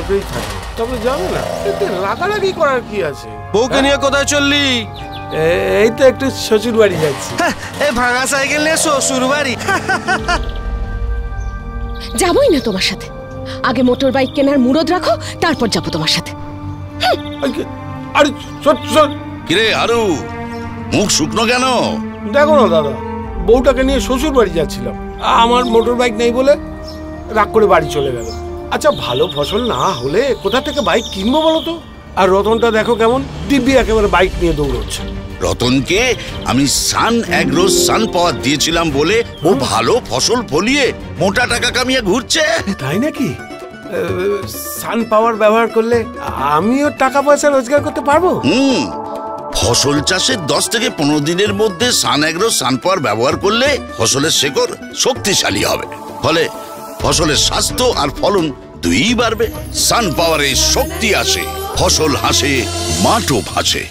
চোখেই থাকে। তবে যাবে না, এতে রাগারাগি করার কি আছে? বউকে নিয়ে কোথায় চললি? এই তো একটু শ্বশুর বাড়ি যাচ্ছি। এই ভাঙা সাইকেল নিয়ে শ্বশুর বাড়ি? যাবই না তোমার সাথে। আগে মোটর বাইক কেনার মুরদ রাখো, তারপর যাবো তোমার সাথে। আরে কিরে আরু, মুখ শুকনো কেন? দেখো না দাদা, বউটাকে নিয়ে শ্বশুর বাড়ি যাচ্ছিলাম, আমার মোটর বাইক নেই বলে রাগ করে বাড়ি চলে গেল। আচ্ছা, ভালো ফসল না হলে কোথা থেকে বাইক কিনবো বলো তো? আর রতনটা দেখো কেমন দিব্যি একেবারে বাইক নিয়ে দৌড়চ্ছে। রতনকে আমি সান অ্যাগ্রো সান পাওয়ার দিয়েছিলাম বলে ও ভালো ফসল ফলিয়ে মোটা টাকা কামিয়ে ঘুরছে। তাই নাকি? সান পাওয়ার ব্যবহার করলে আমিও টাকা পয়সা রোজগার করতে পারবো? ফসল চাষের 10 থেকে 15 দিনের মধ্যে সান অ্যাগ্রো সান পাওয়ার ব্যবহার করলে ফসলের শেকড় শক্তিশালী হবে, ফলে ফসলের স্বাস্থ্য আর ফলন দুইই বাড়বে। সান পাওয়ারে শক্তি আসে, ফসল হাসে, মাঠও ভাসে।